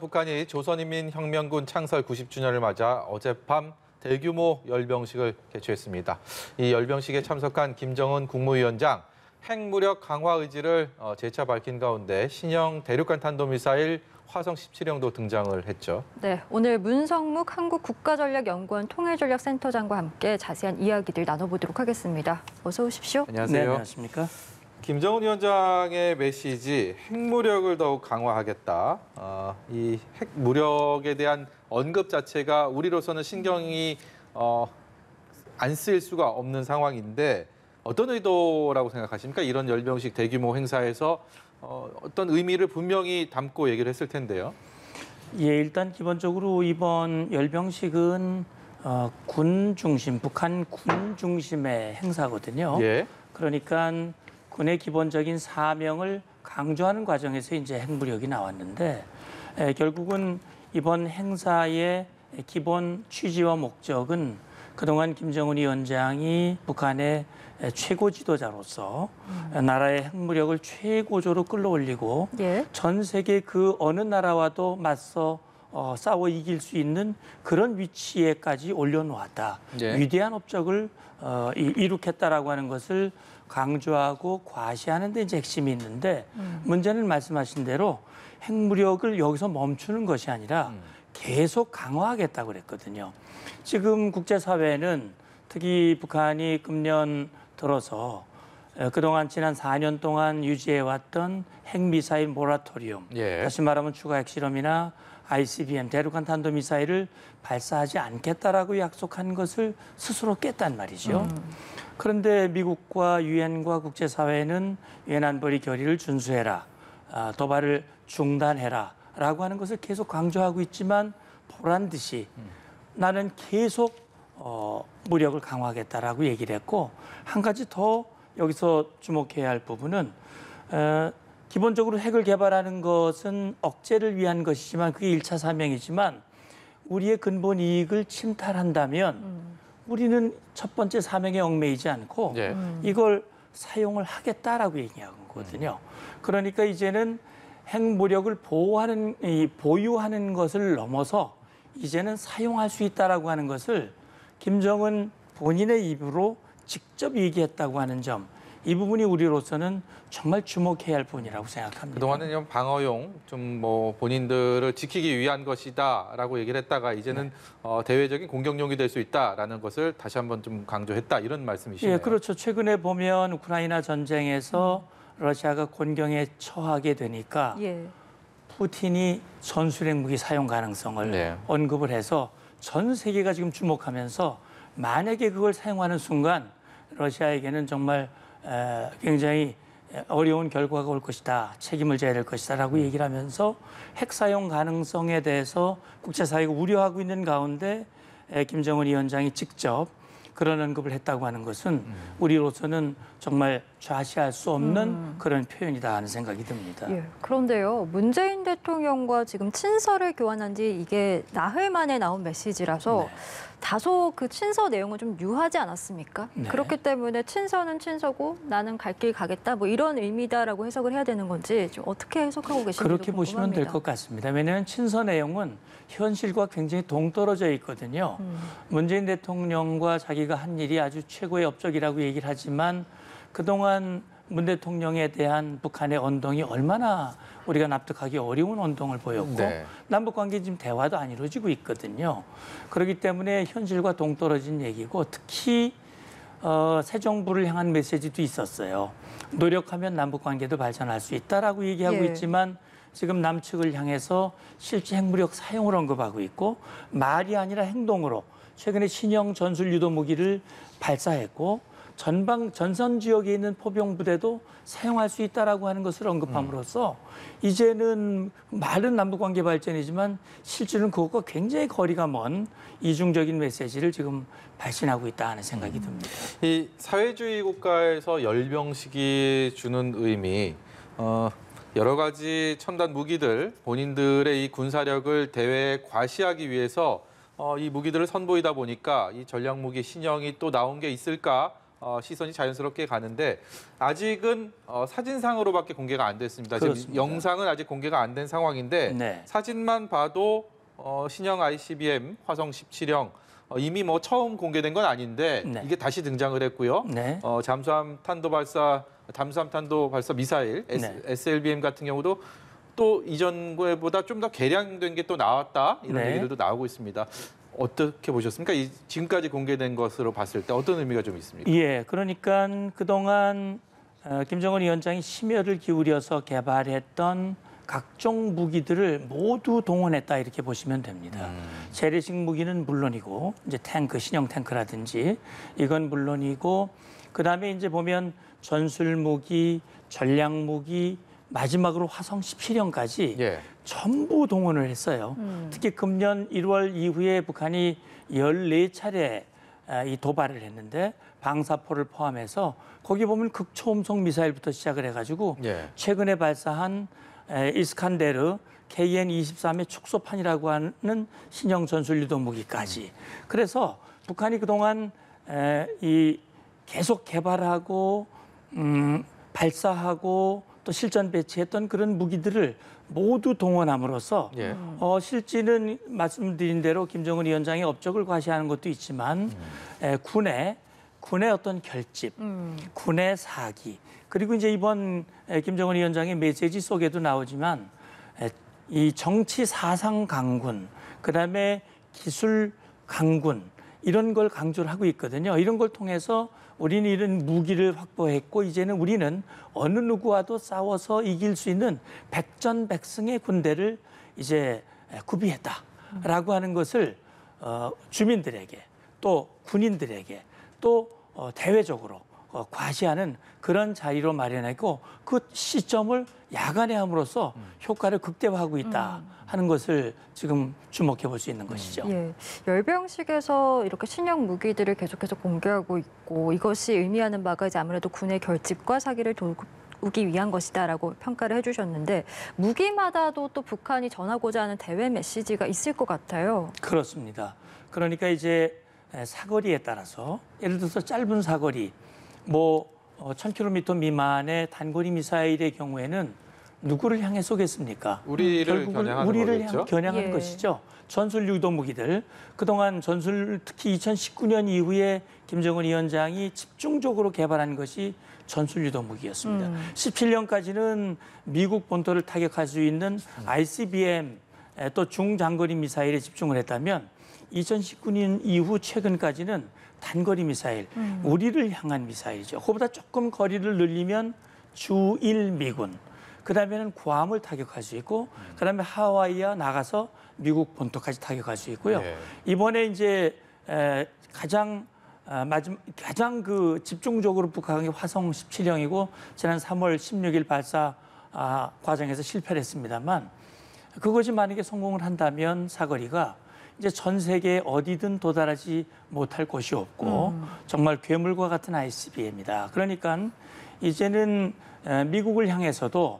북한이 조선인민혁명군 창설 90주년을 맞아 어젯밤 대규모 열병식을 개최했습니다. 이 열병식에 참석한 김정은 국무위원장, 핵무력 강화 의지를 재차 밝힌 가운데 신형 대륙간 탄도미사일 화성 17형도 등장을 했죠. 네, 오늘 문성묵 한국국가전략연구원 통일전략센터장과 함께 자세한 이야기들 나눠보도록 하겠습니다. 어서 오십시오. 안녕하세요. 네, 안녕하십니까? 김정은 위원장의 메시지, 핵무력을 더욱 강화하겠다. 이 핵무력에 대한 언급 자체가 우리로서는 신경이 안 쓰일 수가 없는 상황인데 어떤 의도라고 생각하십니까? 이런 열병식 대규모 행사에서 어떤 의미를 분명히 담고 얘기를 했을 텐데요. 예, 일단 기본적으로 이번 열병식은 군 중심, 북한 군 중심의 행사거든요. 예. 그러니까 군의 기본적인 사명을 강조하는 과정에서 이제 핵무력이 나왔는데 결국은 이번 행사의 기본 취지와 목적은 그동안 김정은 위원장이 북한의 최고 지도자로서 나라의 핵무력을 최고조로 끌어올리고 예. 전 세계 그 어느 나라와도 맞서 싸워 이길 수 있는 그런 위치에까지 올려놓았다. 예. 위대한 업적을 이룩했다라고 하는 것을 강조하고 과시하는 데 이제 핵심이 있는데 문제는 말씀하신 대로 핵무력을 여기서 멈추는 것이 아니라 계속 강화하겠다고 그랬거든요. 지금 국제사회는 특히 북한이 금년 들어서 그동안 지난 4년 동안 유지해왔던 핵미사일 모라토리움, 예. 다시 말하면 추가 핵실험이나 ICBM, 대륙간 탄도미사일을 발사하지 않겠다라고 약속한 것을 스스로 깼단 말이죠. 그런데 미국과 유엔과 국제사회는 유엔 안보리 결의를 준수해라, 도발을 중단해라 라고 하는 것을 계속 강조하고 있지만 보란 듯이 나는 계속 무력을 강화하겠다라고 얘기를 했고 한 가지 더 여기서 주목해야 할 부분은 기본적으로 핵을 개발하는 것은 억제를 위한 것이지만 그게 1차 사명이지만 우리의 근본 이익을 침탈한다면 우리는 첫 번째 사명에 얽매이지 않고 예. 이걸 사용을 하겠다라고 얘기하는 거거든요. 그러니까 이제는 핵무력을 보유하는 것을 넘어서 이제는 사용할 수 있다라고 하는 것을 김정은 본인의 입으로 직접 얘기했다고 하는 점, 이 부분이 우리로서는 정말 주목해야 할 부분이라고 생각합니다. 그동안은 좀 방어용, 좀 뭐 본인들을 지키기 위한 것이다라고 얘기를 했다가 이제는 대외적인 공격용이 될 수 있다라는 것을 다시 한번 좀 강조했다 이런 말씀이시네요. 예, 그렇죠. 최근에 보면 우크라이나 전쟁에서 러시아가 곤경에 처하게 되니까 예. 푸틴이 전술핵 무기 사용 가능성을 네. 언급을 해서 전 세계가 지금 주목하면서 만약에 그걸 사용하는 순간 러시아에게는 정말 굉장히 어려운 결과가 올 것이다. 책임을 져야 될 것이다. 라고 얘기를 하면서 핵 사용 가능성에 대해서 국제사회가 우려하고 있는 가운데 김정은 위원장이 직접 그런 언급을 했다고 하는 것은 우리로서는 정말 좌시할 수 없는 그런 표현이다 하는 생각이 듭니다. 예. 그런데요, 문재인 대통령과 지금 친서를 교환한 지 이게 나흘 만에 나온 메시지라서 다소 그 친서 내용은 좀 유하지 않았습니까? 네. 그렇기 때문에 친서는 친서고 나는 갈 길 가겠다 뭐 이런 의미다라고 해석을 해야 되는 건지 좀 어떻게 해석하고 계신지 그렇게 보시면 될 것 같습니다. 왜냐하면 친서 내용은 현실과 굉장히 동떨어져 있거든요. 문재인 대통령과 자기가 한 일이 아주 최고의 업적이라고 얘기를 하지만 그동안 문 대통령에 대한 북한의 언동이 얼마나 우리가 납득하기 어려운 언동을 보였고 네. 남북관계 지금 대화도 안 이루어지고 있거든요. 그렇기 때문에 현실과 동떨어진 얘기고 특히 새 정부를 향한 메시지도 있었어요. 노력하면 남북관계도 발전할 수 있다라고 얘기하고 예. 있지만 지금 남측을 향해서 실제 핵무력 사용을 언급하고 있고 말이 아니라 행동으로 최근에 신형 전술 유도 무기를 발사했고 전선 지역에 있는 포병 부대도 사용할 수 있다라고 하는 것을 언급함으로써 이제는 말은 남북관계 발전이지만 실제로는 그것과 굉장히 거리가 먼 이중적인 메시지를 지금 발신하고 있다 하는 생각이 듭니다. 이 사회주의 국가에서 열병식이 주는 의미, 여러 가지 첨단 무기들, 본인들의 이 군사력을 대외에 과시하기 위해서 이 무기들을 선보이다 보니까 이 전략무기 신형이 또 나온 게 있을까 시선이 자연스럽게 가는데 아직은 사진상으로밖에 공개가 안 됐습니다. 지금 그렇습니다. 영상은 아직 공개가 안 된 상황인데 네. 사진만 봐도 신형 ICBM 화성 17형 이미 뭐 처음 공개된 건 아닌데 네. 이게 다시 등장을 했고요. 네. 잠수함 탄도 발사 미사일 네. SLBM 같은 경우도 또 이전 거보다 좀 더 개량된 게 또 나왔다 이런 네. 얘기들도 나오고 있습니다. 어떻게 보셨습니까? 지금까지 공개된 것으로 봤을 때 어떤 의미가 좀 있습니까? 예, 그러니까 그동안 김정은 위원장이 심혈을 기울여서 개발했던 각종 무기들을 모두 동원했다 이렇게 보시면 됩니다. 재래식 무기는 물론이고 이제 탱크, 신형 탱크라든지 이건 물론이고 그다음에 이제 보면 전술 무기, 전략 무기, 마지막으로 화성 17형까지 예. 전부 동원을 했어요. 특히 금년 1월 이후에 북한이 14차례 이 도발을 했는데 방사포를 포함해서 거기 보면 극초음속 미사일부터 시작을 해가지고 예. 최근에 발사한 이스칸데르 KN-23의 축소판이라고 하는 신형 전술 유도 무기까지. 그래서 북한이 그동안 이 계속 개발하고 발사하고 또 실전 배치했던 그런 무기들을 모두 동원함으로써 예. 실제는 말씀드린 대로 김정은 위원장의 업적을 과시하는 것도 있지만 군의 어떤 결집, 군의 사기 그리고 이제 이번 김정은 위원장의 메시지 속에도 나오지만 이 정치 사상 강군, 그다음에 기술 강군 이런 걸 강조를 하고 있거든요. 이런 걸 통해서 우리는 이런 무기를 확보했고 이제는 우리는 어느 누구와도 싸워서 이길 수 있는 백전백승의 군대를 이제 구비했다라고 하는 것을 주민들에게 또 군인들에게 또 대외적으로 과시하는 그런 자리로 마련했고 그 시점을 야간에 함으로써 효과를 극대화하고 있다 하는 것을 지금 주목해 볼 수 있는 것이죠. 예, 열병식에서 이렇게 신형 무기들을 계속해서 공개하고 있고 이것이 의미하는 바가 이제 아무래도 군의 결집과 사기를 도우기 위한 것이다라고 평가를 해주셨는데 무기마다도 또 북한이 전하고자 하는 대외 메시지가 있을 것 같아요. 그렇습니다. 그러니까 이제 사거리에 따라서 예를 들어서 짧은 사거리, 뭐 1000km 미만의 단거리 미사일의 경우에는 누구를 향해 쏘겠습니까? 우리를 결국은 겨냥하는 우리를 거겠죠? 겨냥하는 예. 것이죠. 전술 유도 무기들. 그동안 전술 특히 2019년 이후에 김정은 위원장이 집중적으로 개발한 것이 전술 유도 무기였습니다. 17년까지는 미국 본토를 타격할 수 있는 ICBM 또 중장거리 미사일에 집중을 했다면 2019년 이후 최근까지는 단거리 미사일, 우리를 향한 미사일이죠. 그보다 조금 거리를 늘리면 주1 미군, 그다음에는 구암을 타격할 수 있고, 그다음에 하와이와 나가서 미국 본토까지 타격할 수 있고요. 예. 이번에 이번에 이제 가장 그 집중적으로 북한이 화성 17형이고 지난 3월 16일 발사 과정에서 실패를 했습니다만 그것이 만약에 성공을 한다면 사거리가 이제 전 세계 어디든 도달하지 못할 곳이 없고 정말 괴물과 같은 ICBM이다. 그러니까 이제는 미국을 향해서도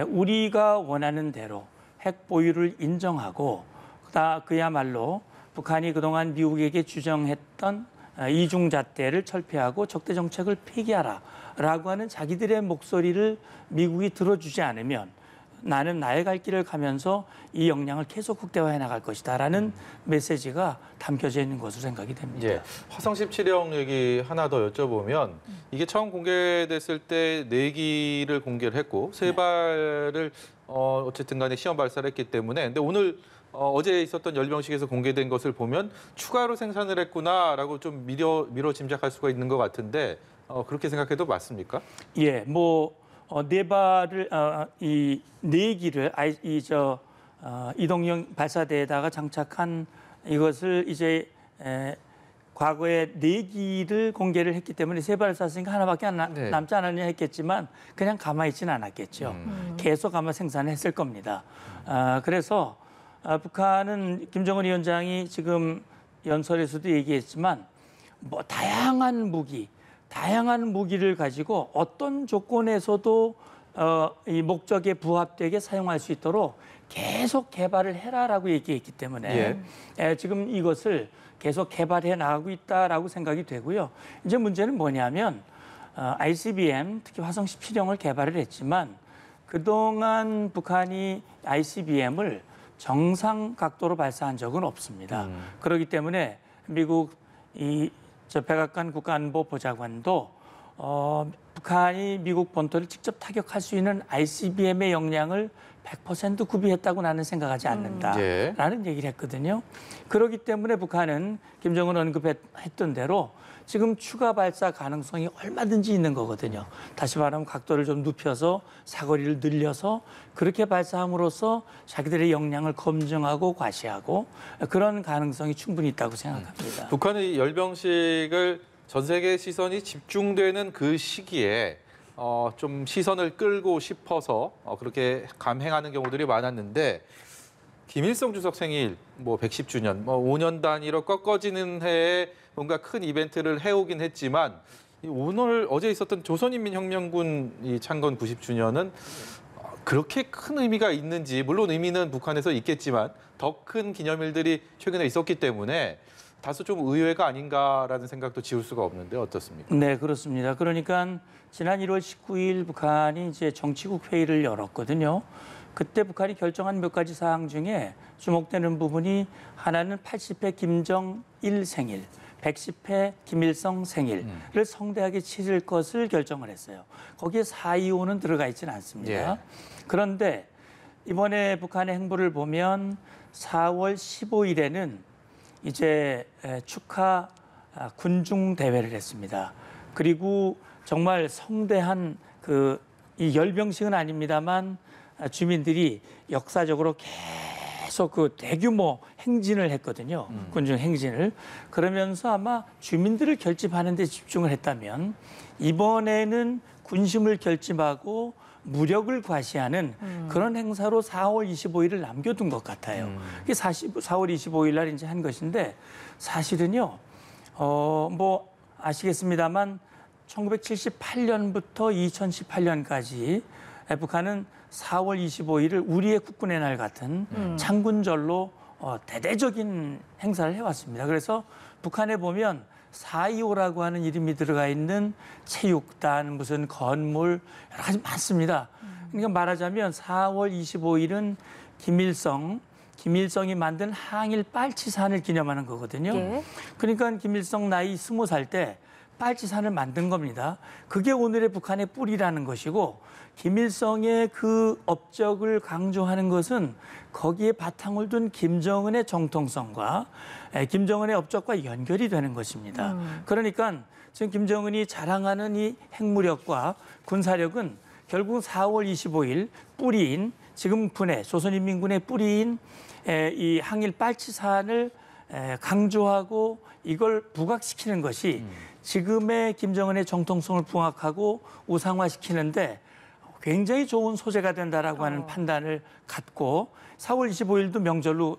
우리가 원하는 대로 핵 보유를 인정하고 그야말로 북한이 그동안 미국에게 주장했던 이중잣대를 철폐하고 적대 정책을 폐기하라라고 하는 자기들의 목소리를 미국이 들어주지 않으면 나는 나의 갈 길을 가면서 이 역량을 계속 극대화해 나갈 것이다라는 메시지가 담겨져 있는 것으로 생각이 됩니다. 예, 화성 17형 얘기 하나 더 여쭤보면 이게 처음 공개됐을 때 4기를 공개를 했고 3발을 어쨌든 간에 시험 발사를 했기 때문에 근데 오늘 어제 있었던 열병식에서 공개된 것을 보면 추가로 생산을 했구나라고 좀 미뤄 짐작할 수가 있는 것 같은데 그렇게 생각해도 맞습니까? 예, 뭐 네 발을 이 4기를 이동형 발사대에다가 장착한 이것을 이제 과거에 4기를 공개를 했기 때문에 3발을 쐈으니까 하나밖에 네. 남지 않았냐 했겠지만 그냥 가만히 있지는 않았겠죠. 계속 아마 생산을 했을 겁니다. 그래서 북한은 김정은 위원장이 지금 연설에서도 얘기했지만 뭐 다양한 무기를 가지고 어떤 조건에서도 이 목적에 부합되게 사용할 수 있도록 계속 개발을 해라라고 얘기했기 때문에 지금 이것을 계속 개발해 나가고 있다라고 생각이 되고요. 이제 문제는 뭐냐면 ICBM, 특히 화성 17형을 개발을 했지만 그동안 북한이 ICBM을 정상 각도로 발사한 적은 없습니다. 그렇기 때문에 미국 백악관 국가안보보좌관도 북한이 미국 본토를 직접 타격할 수 있는 ICBM의 역량을 100% 구비했다고 나는 생각하지 않는다라는 얘기를 했거든요. 그렇기 때문에 북한은 김정은 언급했던 대로 지금 추가 발사 가능성이 얼마든지 있는 거거든요. 다시 말하면 각도를 좀 눕혀서 사거리를 늘려서 그렇게 발사함으로써 자기들의 역량을 검증하고 과시하고 그런 가능성이 충분히 있다고 생각합니다. 북한의 열병식을 전 세계 시선이 집중되는 그 시기에 좀 시선을 끌고 싶어서 그렇게 감행하는 경우들이 많았는데 김일성 주석 생일 110주년, 5년 단위로 꺾어지는 해에 뭔가 큰 이벤트를 해오긴 했지만 어제 있었던 조선인민혁명군 이 창건 90주년은 그렇게 큰 의미가 있는지, 물론 의미는 북한에서 있겠지만 더 큰 기념일들이 최근에 있었기 때문에 다소 좀 의외가 아닌가라는 생각도 지울 수가 없는데 어떻습니까? 네, 그렇습니다. 그러니까 지난 1월 19일 북한이 이제 정치국 회의를 열었거든요. 그때 북한이 결정한 몇 가지 사항 중에 주목되는 부분이 하나는 80회 김정일 생일, 110회 김일성 생일을 성대하게 치를 것을 결정을 했어요. 거기에 4.25는 들어가 있지는 않습니다. 그런데 이번에 북한의 행보를 보면 4월 15일에는 이제 축하 군중 대회를 했습니다. 그리고 정말 성대한 이 열병식은 아닙니다만 주민들이 역사적으로 계속 그 대규모 행진을 했거든요. 군중 행진을. 그러면서 아마 주민들을 결집하는 데 집중을 했다면 이번에는 군심을 결집하고 무력을 과시하는 그런 행사로 4월 25일을 남겨둔 것 같아요. 이게 4월 25일 날 이제 한 것인데 사실은요, 아시겠습니다만 1978년부터 2018년까지 북한은 4월 25일을 우리의 국군의 날 같은 창군절로 대대적인 행사를 해왔습니다. 그래서 북한에 보면 4.25라고 하는 이름이 들어가 있는 체육단, 무슨 건물 여러 가지 많습니다. 그러니까 말하자면 4월 25일은 김일성이 만든 항일 빨치산을 기념하는 거거든요. 그러니까 김일성 나이 20살 때 빨치산을 만든 겁니다. 그게 오늘의 북한의 뿌리라는 것이고 김일성의 그 업적을 강조하는 것은 거기에 바탕을 둔 김정은의 정통성과 김정은의 업적과 연결이 되는 것입니다. 그러니까 지금 김정은이 자랑하는 이 핵무력과 군사력은 결국 4월 25일 뿌리인 지금 조선인민군의 뿌리인 이 항일 빨치산을 강조하고 이걸 부각시키는 것이 지금의 김정은의 정통성을 부각하고 우상화시키는데 굉장히 좋은 소재가 된다라고 하는 판단을 갖고 4월 25일도 명절로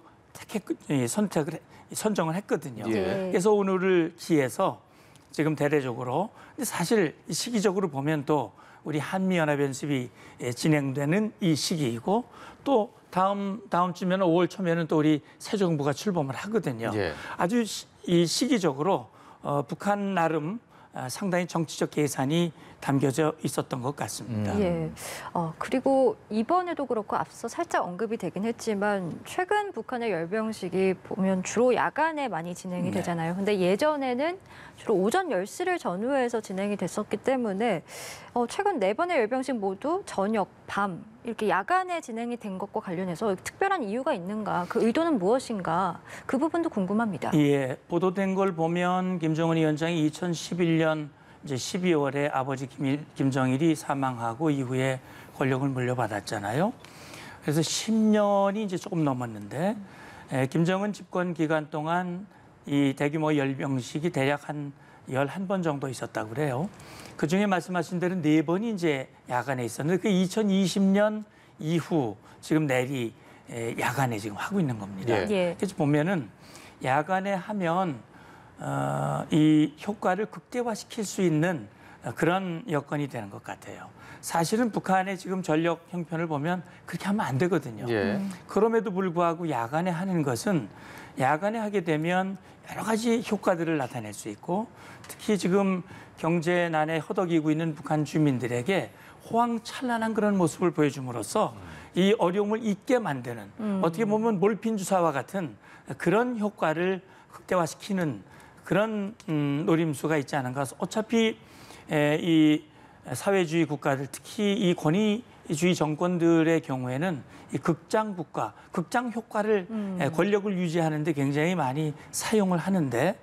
선정을 했거든요. 그래서 오늘을 기해서 지금 대대적으로 근데 사실 시기적으로 보면 또 우리 한미연합연습이 진행되는 이 시기이고 또 다음 주면 5월 초면은 또 우리 새 정부가 출범을 하거든요. 아주 이 시기적으로 북한 나름 상당히 정치적 계산이 담겨져 있었던 것 같습니다. 그리고 이번에도 그렇고 앞서 살짝 언급이 되긴 했지만 최근 북한의 열병식이 보면 주로 야간에 많이 진행이 되잖아요. 근데 예전에는 주로 오전 10시를 전후해서 진행이 됐었기 때문에 최근 4번의 열병식 모두 저녁, 밤 이렇게 야간에 진행이 된 것과 관련해서 특별한 이유가 있는가, 그 의도는 무엇인가 그 부분도 궁금합니다. 보도된 걸 보면 김정은 위원장이 2011년 이제 12월에 아버지 김정일이 사망하고 이후에 권력을 물려받았잖아요. 그래서 10년이 이제 조금 넘었는데 김정은 집권 기간 동안 이 대규모 열병식이 대략 한 11번 정도 있었다고 그래요. 그중에 말씀하신 대로 4번이 이제 야간에 있었는데 그 2020년 이후 지금 내리 야간에 지금 하고 있는 겁니다. 그래서 보면은 야간에 하면 이 효과를 극대화시킬 수 있는 그런 여건이 되는 것 같아요. 사실은 북한의 지금 전력 형편을 보면 그렇게 하면 안 되거든요. 예. 그럼에도 불구하고 야간에 하는 것은 야간에 하게 되면 여러 가지 효과들을 나타낼 수 있고 특히 지금 경제난에 허덕이고 있는 북한 주민들에게 호황찬란한 그런 모습을 보여줌으로써 이 어려움을 잊게 만드는 어떻게 보면 몰핀 주사와 같은 그런 효과를 극대화시키는 그런 노림수가 있지 않은가. 어차피 이 사회주의 국가들 특히 이 권위주의 정권들의 경우에는 이 극장 국가, 극장 효과를 권력을 유지하는 데 굉장히 많이 사용을 하는데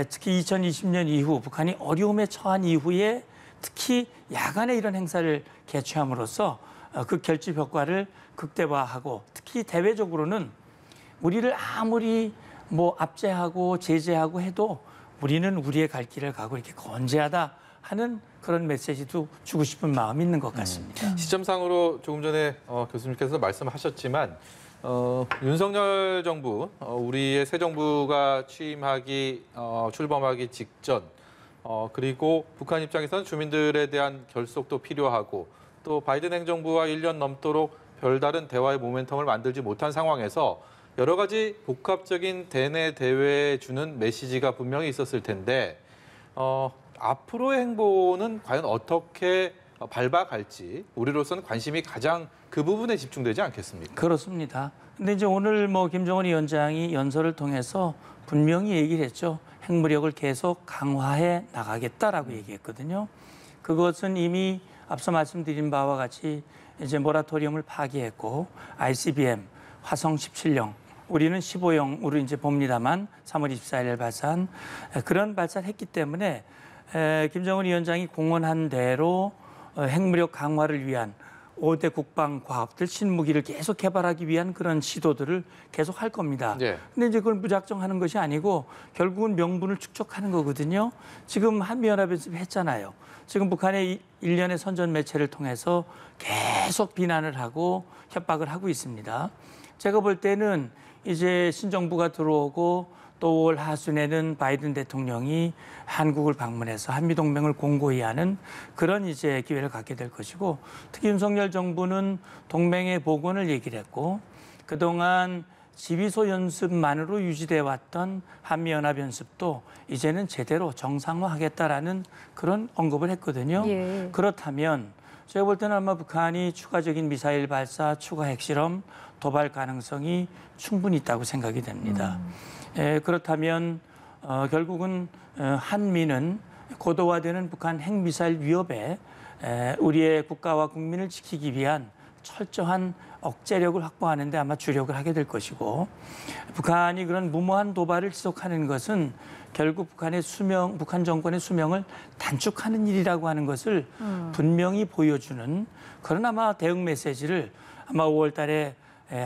특히 2020년 이후 북한이 어려움에 처한 이후에 특히 야간에 이런 행사를 개최함으로써 그 결집 효과를 극대화하고 특히 대외적으로는 우리를 아무리 뭐 압제하고 제재하고 해도 우리는 우리의 갈 길을 가고 이렇게 건재하다 하는 그런 메시지도 주고 싶은 마음이 있는 것 같습니다. 시점상으로 조금 전에 교수님께서 말씀하셨지만 윤석열 정부, 우리의 새 정부가 취임하기 출범하기 직전 그리고 북한 입장에서는 주민들에 대한 결속도 필요하고 또 바이든 행정부와 1년 넘도록 별다른 대화의 모멘텀을 만들지 못한 상황에서 여러 가지 복합적인 대내 대외에 주는 메시지가 분명히 있었을 텐데 앞으로의 행보는 과연 어떻게 밟아갈지 우리로서는 관심이 가장 그 부분에 집중되지 않겠습니까? 그렇습니다. 근데 이제 오늘 뭐 김정은 위원장이 연설을 통해서 분명히 얘기를 했죠. 핵무력을 계속 강화해 나가겠다라고 얘기했거든요. 그것은 이미 앞서 말씀드린 바와 같이 이제 모라토리움을 파기했고 ICBM 화성 17형 우리는 15형으로 이제 봅니다만 3월 24일 발사한 그런 발사를 했기 때문에 김정은 위원장이 공언한 대로 핵무력 강화를 위한 5대 국방 과업들 신무기를 계속 개발하기 위한 그런 시도들을 계속 할 겁니다. 네. 근데 이제 그걸 무작정 하는 것이 아니고 결국은 명분을 축적하는 거거든요. 지금 한미연합연습 했잖아요. 지금 북한의 일련의 선전 매체를 통해서 계속 비난을 하고 협박을 하고 있습니다. 제가 볼 때는 이제 신정부가 들어오고 또 올 하순에는 바이든 대통령이 한국을 방문해서 한미동맹을 공고히 하는 그런 이제 기회를 갖게 될 것이고 특히 윤석열 정부는 동맹의 복원을 얘기를 했고 그동안 지휘소 연습만으로 유지돼 왔던 한미연합연습도 이제는 제대로 정상화하겠다라는 그런 언급을 했거든요. 예. 그렇다면 제가 볼 때는 아마 북한이 추가적인 미사일 발사, 추가 핵실험, 도발 가능성이 충분히 있다고 생각이 됩니다. 그렇다면 결국은 한미는 고도화되는 북한 핵미사일 위협에 우리의 국가와 국민을 지키기 위한 철저한 억제력을 확보하는 데 아마 주력을 하게 될 것이고 북한이 그런 무모한 도발을 지속하는 것은 결국 북한의 수명, 북한 정권의 수명을 단축하는 일이라고 하는 것을 분명히 보여주는 그런 아마 대응 메시지를 아마 5월 달에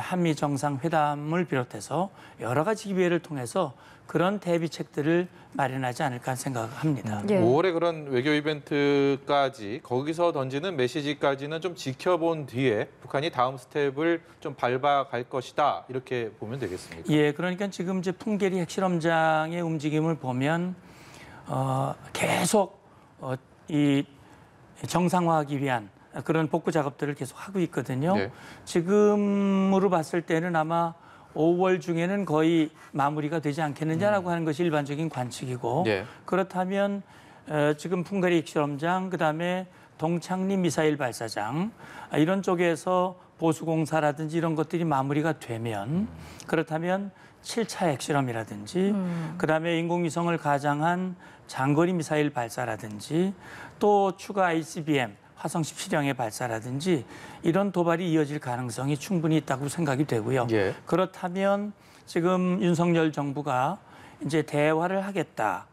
한미 정상회담을 비롯해서 여러 가지 기회를 통해서 그런 대비책들을 마련하지 않을까 생각합니다. 예. 5월에 그런 외교 이벤트까지 거기서 던지는 메시지까지는 좀 지켜본 뒤에 북한이 다음 스텝을 좀 밟아갈 것이다 이렇게 보면 되겠습니까? 예, 그러니까 지금 이제 풍계리 핵실험장의 움직임을 보면 계속 이 정상화하기 위한 그런 복구 작업들을 계속 하고 있거든요. 네. 지금으로 봤을 때는 아마 5월 중에는 거의 마무리가 되지 않겠느냐라고 하는 것이 일반적인 관측이고 네. 그렇다면 지금 풍계리 핵실험장 그다음에 동창리 미사일 발사장 이런 쪽에서 보수공사라든지 이런 것들이 마무리가 되면 그렇다면 7차 핵실험이라든지 그다음에 인공위성을 가장한 장거리 미사일 발사라든지 또 추가 ICBM 화성 17형의 발사라든지 이런 도발이 이어질 가능성이 충분히 있다고 생각이 되고요. 예. 그렇다면 지금 윤석열 정부가 이제 대화를 하겠다.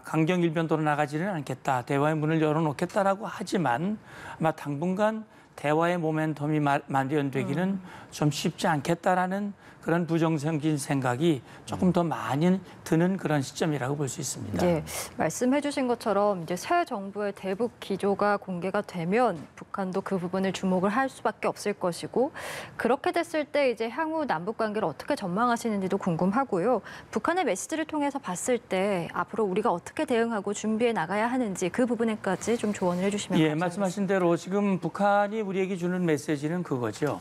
강경 일변도로 나가지는 않겠다. 대화의 문을 열어놓겠다라고 하지만 아마 당분간 대화의 모멘텀이 마련되기는 좀 쉽지 않겠다라는 그런 부정적인 생각이 조금 더 많이 드는 그런 시점이라고 볼 수 있습니다. 예, 말씀해주신 것처럼 이제 새 정부의 대북 기조가 공개가 되면 북한도 그 부분을 주목을 할 수밖에 없을 것이고 그렇게 됐을 때 이제 향후 남북 관계를 어떻게 전망하시는지도 궁금하고요. 북한의 메시지를 통해서 봤을 때 앞으로 우리가 어떻게 대응하고 준비해 나가야 하는지 그 부분에까지 좀 조언을 해주시면 예, 감사하겠습니다. 말씀하신 대로 지금 북한이 우리에게 주는 메시지는 그거죠.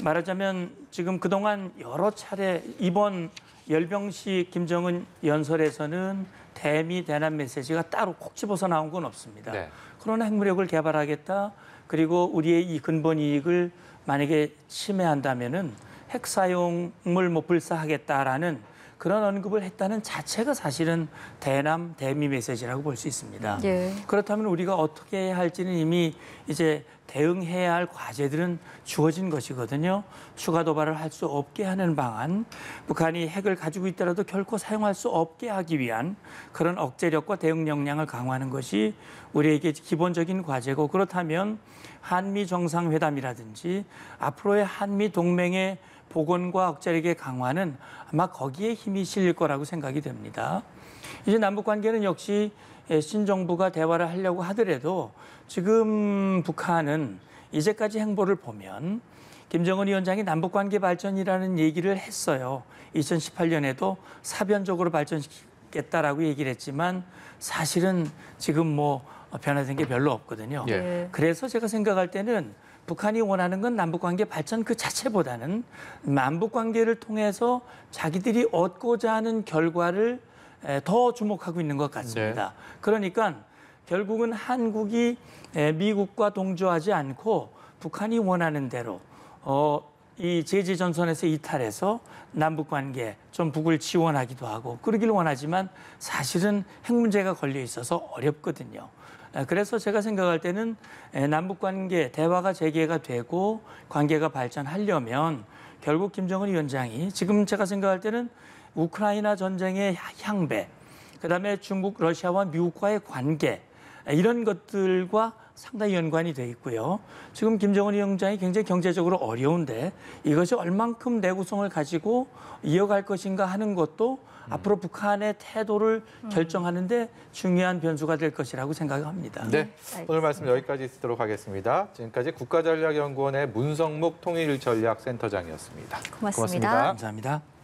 말하자면 지금 그동안 여러 차례 이번 열병식 김정은 연설에서는 대미 대남 메시지가 따로 콕 집어서 나온 건 없습니다. 네. 그러나 핵무력을 개발하겠다. 그리고 우리의 이 근본 이익을 만약에 침해한다면은 핵 사용을 불사하겠다라는 그런 언급을 했다는 자체가 사실은 대남 대미 메시지라고 볼 수 있습니다. 예. 그렇다면 우리가 어떻게 해야 할지는 이미 이제 대응해야 할 과제들은 주어진 것이거든요. 추가 도발을 할 수 없게 하는 방안, 북한이 핵을 가지고 있더라도 결코 사용할 수 없게 하기 위한 그런 억제력과 대응 역량을 강화하는 것이 우리에게 기본적인 과제고 그렇다면 한미 정상회담이라든지 앞으로의 한미 동맹의 복원과 억제력의 강화는 아마 거기에 힘이 실릴 거라고 생각이 됩니다. 이제 남북 관계는 역시 신정부가 대화를 하려고 하더라도 지금 북한은 이제까지 행보를 보면 김정은 위원장이 남북 관계 발전이라는 얘기를 했어요. 2018년에도 사변적으로 발전시키겠다라고 얘기를 했지만 사실은 지금 뭐 변화된 게 별로 없거든요. 예. 그래서 제가 생각할 때는 북한이 원하는 건 남북관계 발전 그 자체보다는 남북관계를 통해서 자기들이 얻고자 하는 결과를 더 주목하고 있는 것 같습니다. 그러니까 결국은 한국이 미국과 동조하지 않고 북한이 원하는 대로 이 제재 전선에서 이탈해서 남북관계 좀 북을 지원하기도 하고 그러길 원하지만 사실은 핵 문제가 걸려 있어서 어렵거든요. 그래서 제가 생각할 때는 남북관계 대화가 재개가 되고 관계가 발전하려면 결국 김정은 위원장이 지금 제가 생각할 때는 우크라이나 전쟁의 향배, 그다음에 중국, 러시아와 미국과의 관계 이런 것들과 상당히 연관이 돼 있고요. 지금 김정은 위원장이 굉장히 경제적으로 어려운데 이것이 얼만큼 내구성을 가지고 이어갈 것인가 하는 것도 앞으로 북한의 태도를 결정하는 데 중요한 변수가 될 것이라고 생각합니다. 네, 오늘 말씀 여기까지 듣도록 하겠습니다. 지금까지 국가전략연구원의 문성묵 통일전략센터장이었습니다. 고맙습니다. 감사합니다.